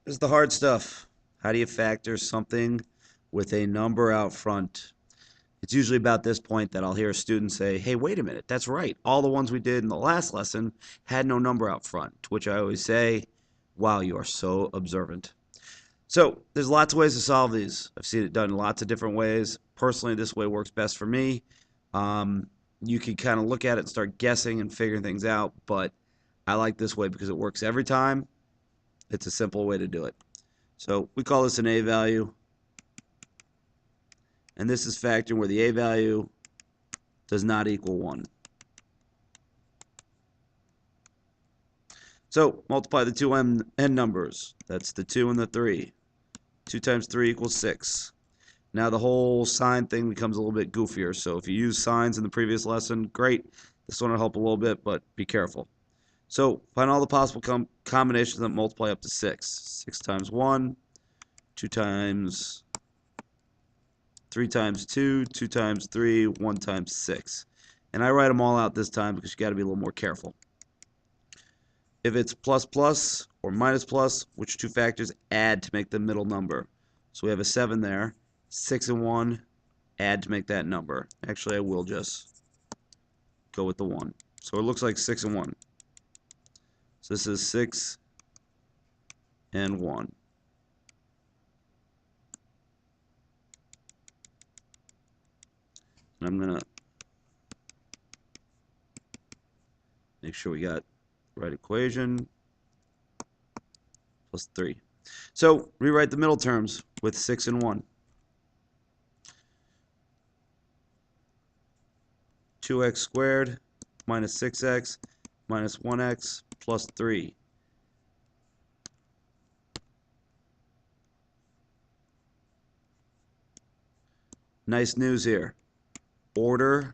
This is the hard stuff. How do you factor something with a number out front? It's usually about this point that I'll hear a student say, hey, wait a minute, that's right. All the ones we did in the last lesson had no number out front, to which I always say, wow, you are so observant. So there's lots of ways to solve these. I've seen it done in lots of different ways. Personally, this way works best for me. You can kind of look at it and start guessing and figuring things out, but I like this way because it works every time. It's a simple way to do it. So we call this an A value. And this is factoring where the A value does not equal 1. So multiply the two n numbers. That's the 2 and the 3. 2 times 3 equals 6. Now the whole sign thing becomes a little bit goofier. So if you use signs in the previous lesson, great. This one will help a little bit, but be careful. So find all the possible combinations that multiply up to 6. 6 times 1, 2 times 3 times 2, 2 times 3, 1 times 6. And I write them all out this time because you got to be a little more careful. If it's plus plus or minus plus, which two factors add to make the middle number? So we have a 7 there. 6 and 1 add to make that number. Actually, I will just go with the 1. So it looks like 6 and 1. So this is 6 and 1. And I'm going to make sure we got the right equation. Plus 3. So rewrite the middle terms with 6 and 1. 2x squared minus 6x minus 1x plus 3. Nice news here. Order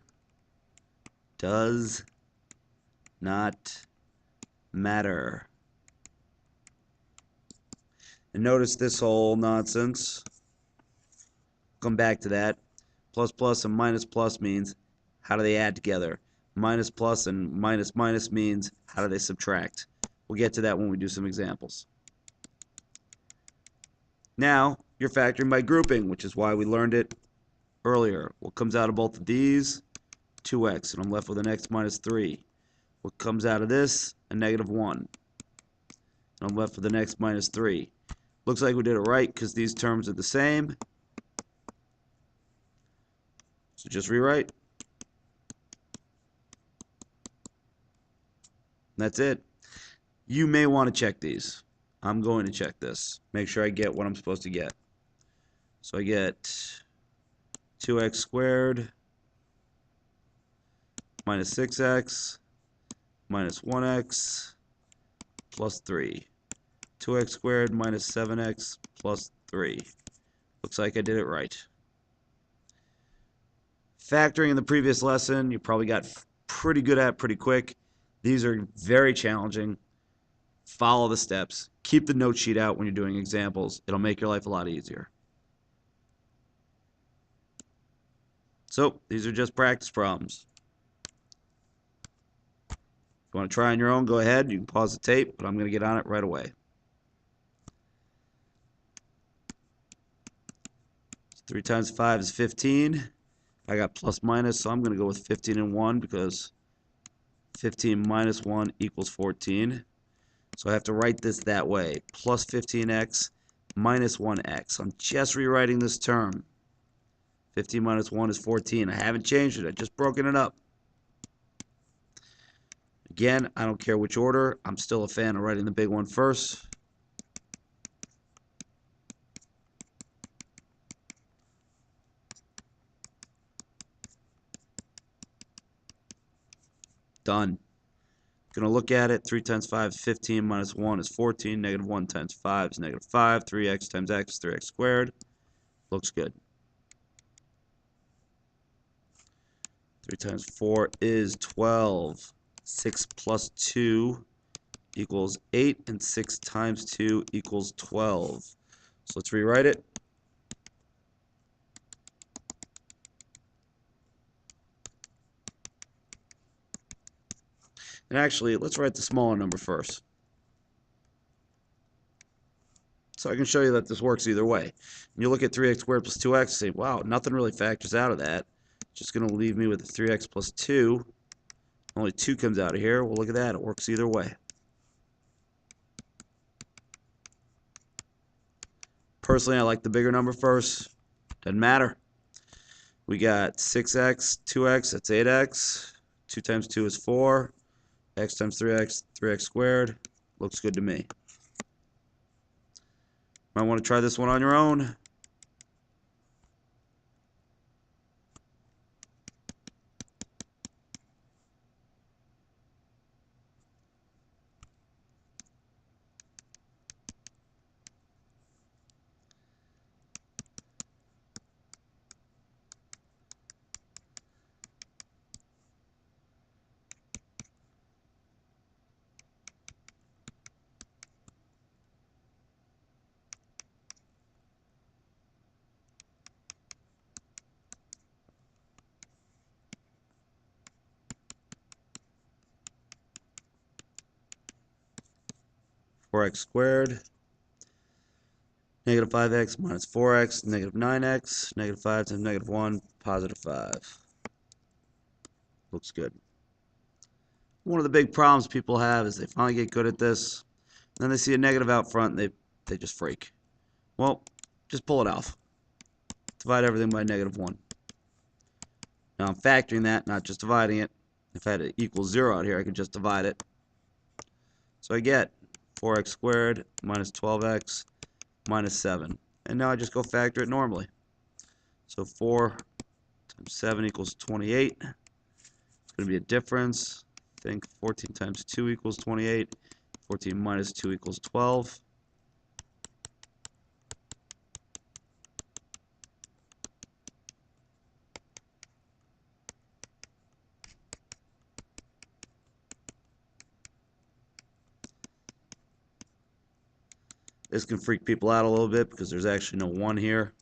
does not matter. And notice this whole nonsense. Come back to that. Plus plus and minus plus means how do they add together? Minus plus and minus minus means how do they subtract? We'll get to that when we do some examples. Now, you're factoring by grouping, which is why we learned it earlier. What comes out of both of these? 2x, and I'm left with an x minus 3. What comes out of this? A negative 1. And I'm left with an x minus 3. Looks like we did it right because these terms are the same. So just rewrite. That's it. You may want to check these. I'm going to check this. Make sure I get what I'm supposed to get. So I get 2x squared minus 6x minus 1x plus 3. 2x squared minus 7x plus 3. Looks like I did it right. Factoring in the previous lesson, you probably got pretty good at pretty quick. These are very challenging. Follow the steps. Keep the note sheet out when you're doing examples. It'll make your life a lot easier. So these are just practice problems. If you want to try on your own, go ahead. You can pause the tape, but I'm going to get on it right away. 3 times 5 is 15. I got plus minus, so I'm going to go with 15 and 1 because 15 minus 1 equals 14. So I have to write this that way. Plus 15x minus 1x. I'm just rewriting this term. 15 minus 1 is 14. I haven't changed it. I've just broken it up. Again, I don't care which order. I'm still a fan of writing the big one first. Done. Going to look at it. 3 times 5 is 15 minus 1 is 14. Negative 1 times 5 is negative 5. 3x times x is 3x squared. Looks good. 3 times 4 is 12. 6 plus 2 equals 8. And 6 times 2 equals 12. So let's rewrite it. And actually, let's write the smaller number first. So I can show you that this works either way. And you look at 3x squared plus 2x and say, wow, nothing really factors out of that. It's just going to leave me with 3x plus 2. Only 2 comes out of here. Well, look at that. It works either way. Personally, I like the bigger number first. Doesn't matter. We got 6x, 2x, that's 8x. 2 times 2 is 4. X times 3x, 3x squared. Looks good to me. Might want to try this one on your own. (4x squared), negative 5x minus 4x, negative 9x, negative 5 times negative 1, positive 5. Looks good. One of the big problems people have is they finally get good at this, and then they see a negative out front, and they just freak. Well, just pull it off. Divide everything by negative 1. Now I'm factoring that, not just dividing it. If I had it equal 0 out here, I could just divide it. So I get 4x squared minus 12x minus 7. And now I just go factor it normally. So 4 times 7 equals 28. It's going to be a difference. I think 14 times 2 equals 28. 14 minus 2 equals 12. This can freak people out a little bit because there's actually no 1 here.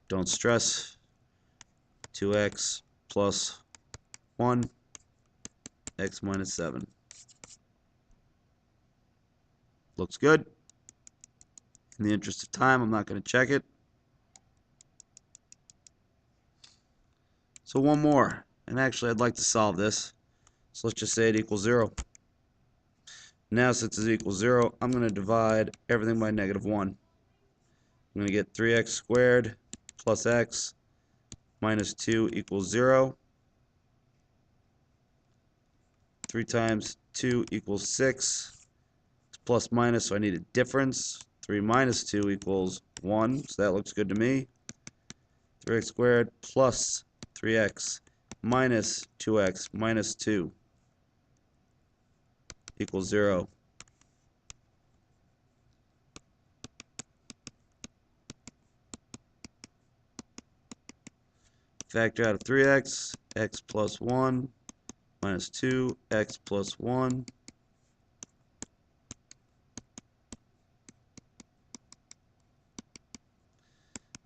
Don't stress. 2x plus 1, x minus 7. Looks good. In the interest of time, I'm not going to check it. So one more. And actually, I'd like to solve this. So let's just say it equals 0. Now, since it equals 0, I'm going to divide everything by negative 1. I'm going to get 3x squared plus x minus 2 equals 0. 3 times 2 equals 6. It's plus minus, so I need a difference. 3 minus 2 equals 1, so that looks good to me. 3x squared plus 3x minus 2x minus 2 equals 0. Factor out of 3x, x plus 1 minus 2, x plus 1.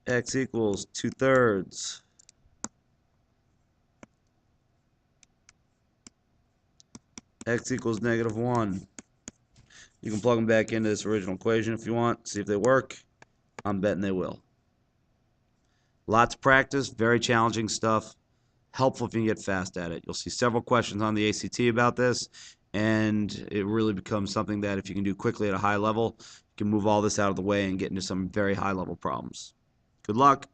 X equals 2/3. X equals negative 1. You can plug them back into this original equation if you want, see if they work. I'm betting they will. Lots of practice, very challenging stuff. Helpful if you can get fast at it. You'll see several questions on the ACT about this, and it really becomes something that if you can do quickly at a high level, you can move all this out of the way and get into some very high level problems. Good luck.